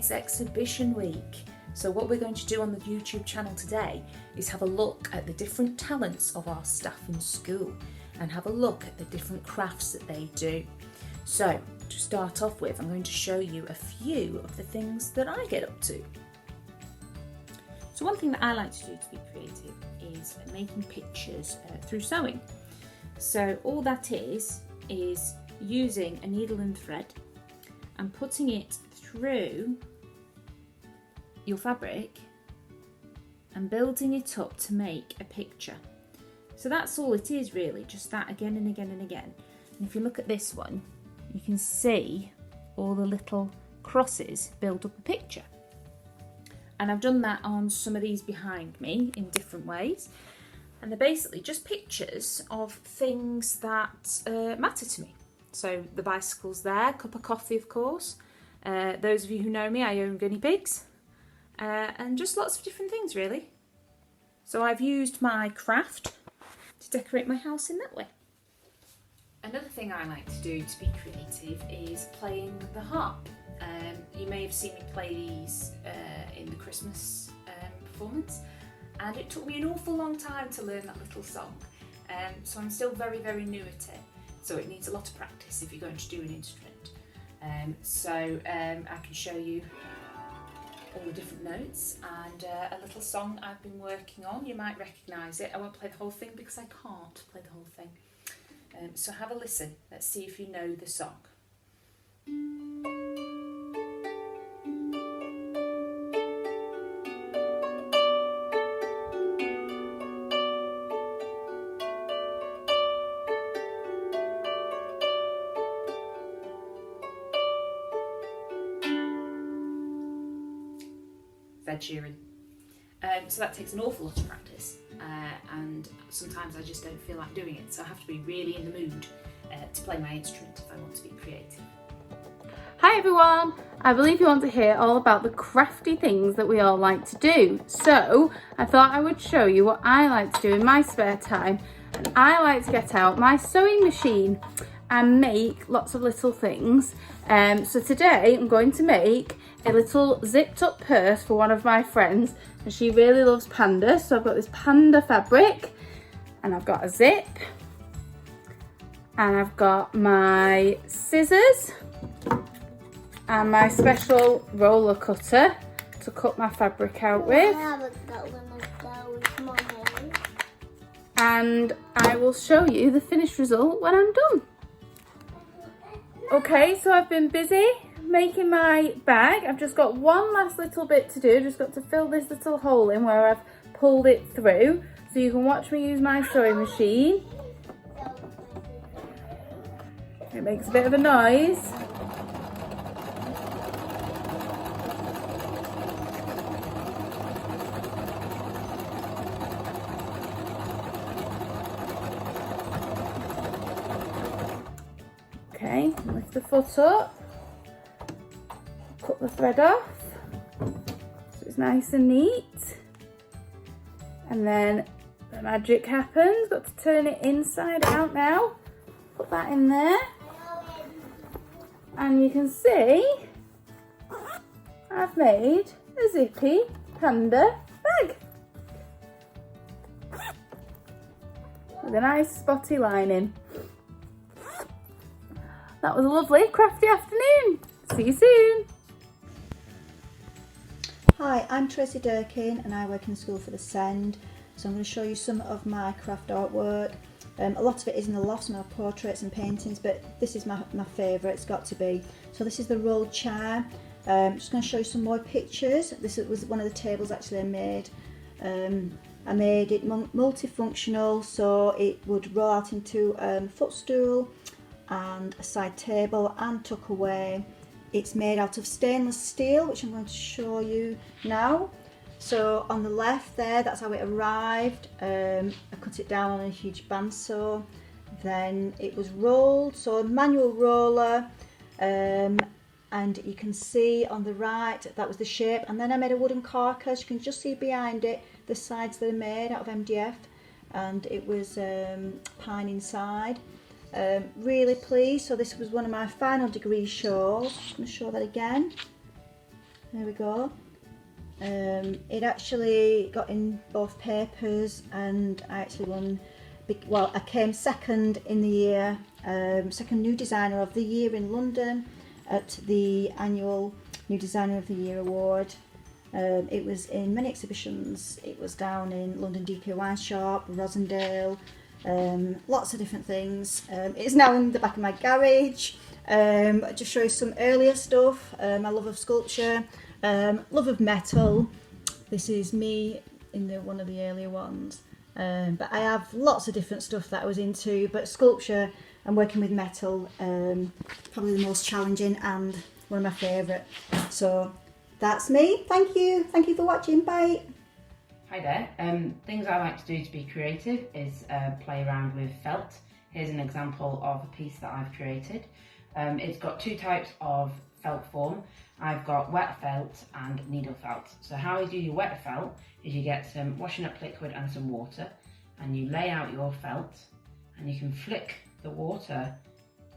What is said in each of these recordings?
it's exhibition week. So what we're going to do on the YouTube channel today is have a look at the different talents of our staff in school and have a look at the different crafts that they do. So to start off with, I'm going to show you a few of the things that I get up to. So one thing that I like to do to be creative is making pictures through sewing. So all that is using a needle and thread and putting it through your fabric and building it up to make a picture. So that's all it is really, just that again and again and again. And if you look at this one, you can see all the little crosses build up a picture. And I've done that on some of these behind me in different ways. And they're basically just pictures of things that matter to me. So the bicycle's there, cup of coffee of course. Those of you who know me, I own guinea pigs. And just lots of different things really. So I've used my craft to decorate my house in that way. Another thing I like to do to be creative is playing the harp. You may have seen me play these in the Christmas performance, and it took me an awful long time to learn that little song. So I'm still very, very new at it. So it needs a lot of practice if you're going to do an instrument. I can show you all the different notes and a little song I've been working on. You might recognise it. I won't play the whole thing because I can't play the whole thing. So have a listen. Let's see if you know the song. Ed Sheeran. So that takes an awful lot of practice and sometimes I just don't feel like doing it, so I have to be really in the mood to play my instrument if I want to be creative. Hi everyone! I believe you want to hear all about the crafty things that we all like to do. So I thought I would show you what I like to do in my spare time. And I like to get out my sewing machine and make lots of little things. So today I'm going to make a little zipped up purse for one of my friends, and she really loves pandas. So I've got this panda fabric and I've got a zip and I've got my scissors and my special roller cutter to cut my fabric out with. And I will show you the finished result when I'm done. Okay, so I've been busy making my bag. I've just got one last little bit to do. Just got to fill this little hole in where I've pulled it through. So you can watch me use my sewing machine. It makes a bit of a noise. Okay, lift the foot up. Cut the thread off so it's nice and neat, and then the magic happens. Got to turn it inside out now. Put that in there and you can see I've made a zippy panda bag with a nice spotty lining. That was a lovely crafty afternoon. See you soon. Hi, I'm Tracy Durkin and I work in the School for the Send. So I'm going to show you some of my craft artwork. A lot of it is in the loft, some of my portraits and paintings, but this is my favourite, it's got to be. So this is the rolled chair. I'm just going to show you some more pictures. This was one of the tables actually I made. I made it multifunctional, so it would roll out into a footstool and a side table and tuck away. It's made out of stainless steel, which I'm going to show you now. So on the left there, that's how it arrived. I cut it down on a huge bandsaw. Then it was rolled, so a manual roller. And you can see on the right, that was the shape. And then I made a wooden carcass. You can just see behind it, the sides that are made out of MDF. And it was pine inside. Really pleased. So this was one of my final degree shawls. I'm going to show that again. There we go. It actually got in both papers, and I actually won. Well, I came second in the year, second New Designer of the Year in London at the annual New Designer of the Year award. It was in many exhibitions. It was down in London DP Wine Shop, Rosendale, lots of different things. It's now in the back of my garage. Just show you some earlier stuff. My love of sculpture, love of metal. This is me in one of the earlier ones. But I have lots of different stuff that I was into, but sculpture and working with metal, probably the most challenging and one of my favourite. So that's me. Thank you for watching. Bye. Hi there. Things I like to do to be creative is play around with felt. Here's an example of a piece that I've created. It's got two types of felt form. I've got wet felt and needle felt. So how you do your wet felt is you get some washing up liquid and some water, and you lay out your felt, and you can flick the water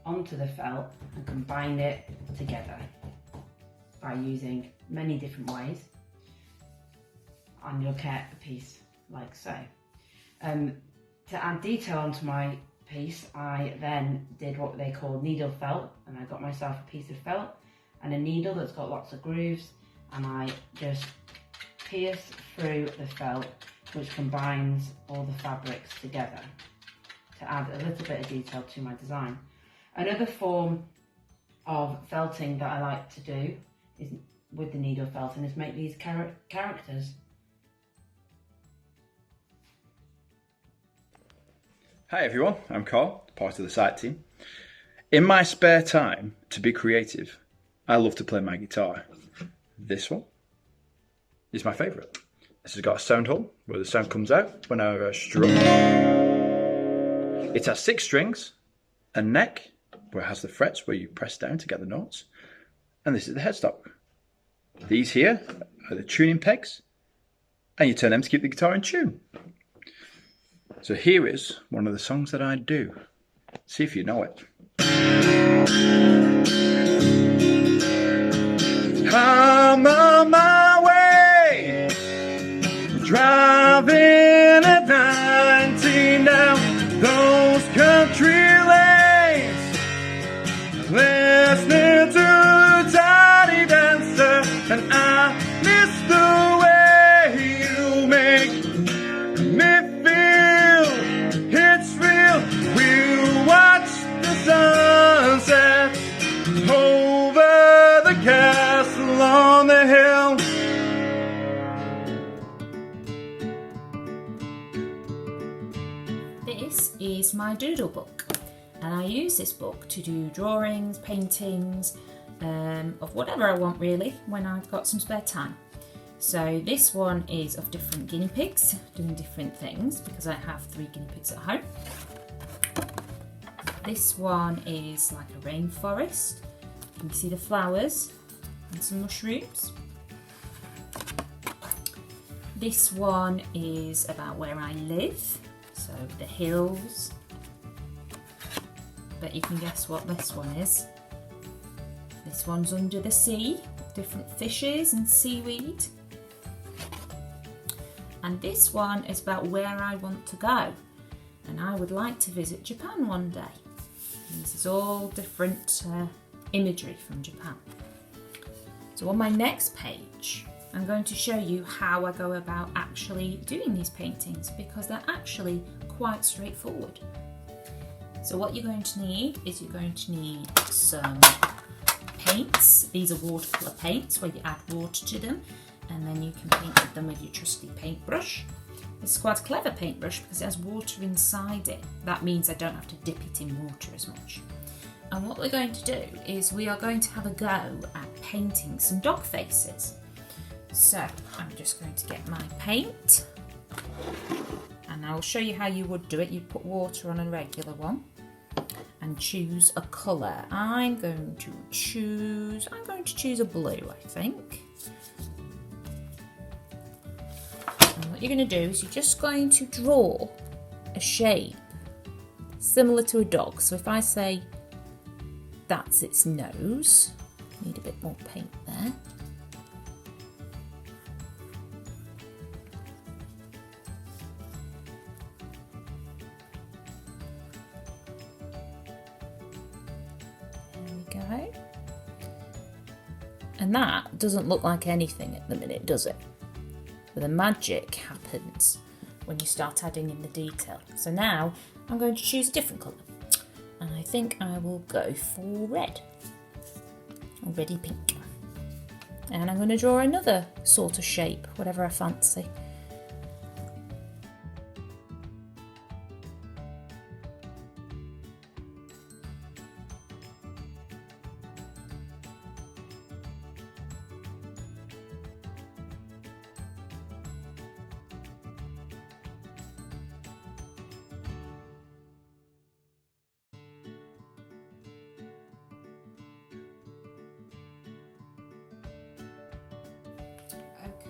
onto the felt and combine it together by using many different ways. And you'll get a piece like so. To add detail onto my piece, I then did what they call needle felt, and I got myself a piece of felt and a needle that's got lots of grooves, and I just pierce through the felt, which combines all the fabrics together to add a little bit of detail to my design. Another form of felting that I like to do is with the needle felting is make these characters. Hi everyone, I'm Carl, part of the site team. In my spare time, to be creative, I love to play my guitar. This one is my favourite. This has got a sound hole where the sound comes out when I strum. It has 6 strings, a neck where it has the frets where you press down to get the notes, and this is the headstock. These here are the tuning pegs, and you turn them to keep the guitar in tune. So here is one of the songs that I do. See if you know it. I'm on my way, driving at 90 down those country lanes, listening to Tiny Dancer, and I miss the way you make me feel. It's real. We'll watch the sunset over the castle on the hill. This is my doodle book, and I use this book to do drawings, paintings, of whatever I want really when I've got some spare time. So this one is of different guinea pigs doing different things because I have 3 guinea pigs at home. This one is like a rainforest. You can see the flowers and some mushrooms. This one is about where I live, so the hills. Bet you can guess what this one is. This one's under the sea, different fishes and seaweed. And this one is about where I want to go, and I would like to visit Japan one day. And this is all different imagery from Japan. So on my next page, I'm going to show you how I go about actually doing these paintings, because they're actually quite straightforward. So what you're going to need is you're going to need some paints. These are watercolour paints where you add water to them, and then you can paint with them with your trusty paintbrush. This is quite a clever paintbrush because it has water inside it. That means I don't have to dip it in water as much. And what we're going to do is we are going to have a go at painting some dog faces. So I'm just going to get my paint, and I'll show you how you would do it. You'd put water on a regular one and choose a colour. I'm going to choose a blue, I think. And what you're going to do is you're just going to draw a shape similar to a dog. So if I say that's its nose, need a bit more paint there. And that doesn't look like anything at the minute, does it? But the magic happens when you start adding in the detail. So now I'm going to choose a different colour. And I think I will go for red. Or reddy pink. And I'm going to draw another sort of shape, whatever I fancy.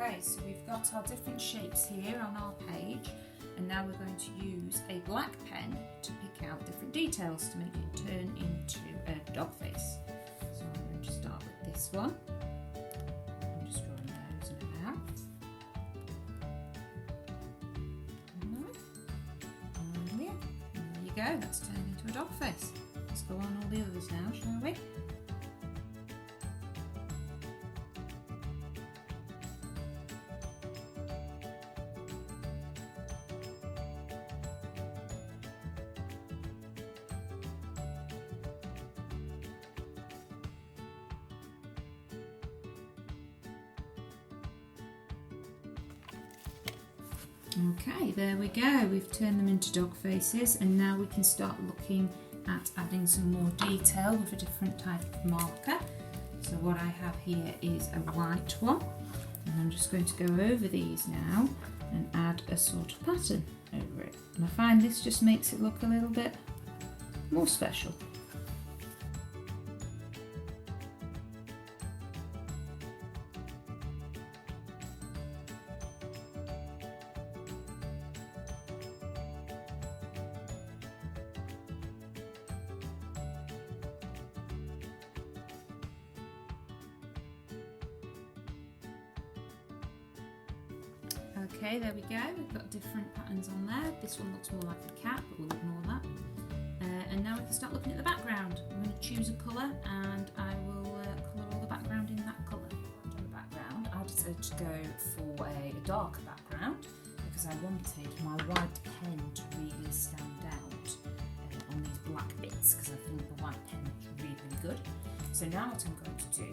Okay, so we've got our different shapes here on our page, and now we're going to use a black pen to pick out different details to make it turn into a dog face. So I'm going to start with this one. I'm just drawing a nose and a mouth. And there you go, that's turned into a dog face. Let's go on all the others now, shall we? Okay, there we go. We've turned them into dog faces, and now we can start looking at adding some more detail with a different type of marker. So what I have here is a white one, and I'm just going to go over these now and add a sort of pattern over it. And I find this just makes it look a little bit more special. Okay, there we go. We've got different patterns on there. This one looks more like a cat, but we'll ignore that. And now we can start looking at the background. I'm going to choose a colour, and I will colour all the background in that colour. On the background, I decided to go for a dark background because I wanted my white pen to really stand out on these black bits, because I think the white pen looks really, really good. So now what I'm going to do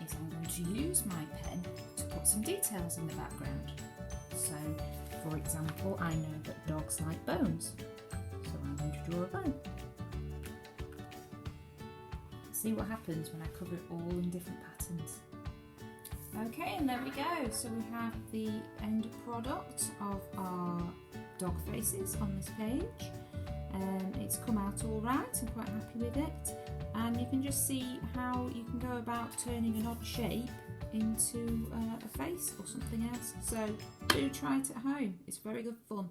is I'm going to use my pen to put some details in the background. So, for example, I know that dogs like bones, so I'm going to draw a bone. See what happens when I cover it all in different patterns. Okay, and there we go. So we have the end product of our dog faces on this page. It's come out all right, I'm quite happy with it. And you can just see how you can go about turning an odd shape into a face or something else. So do try it at home, it's very good fun.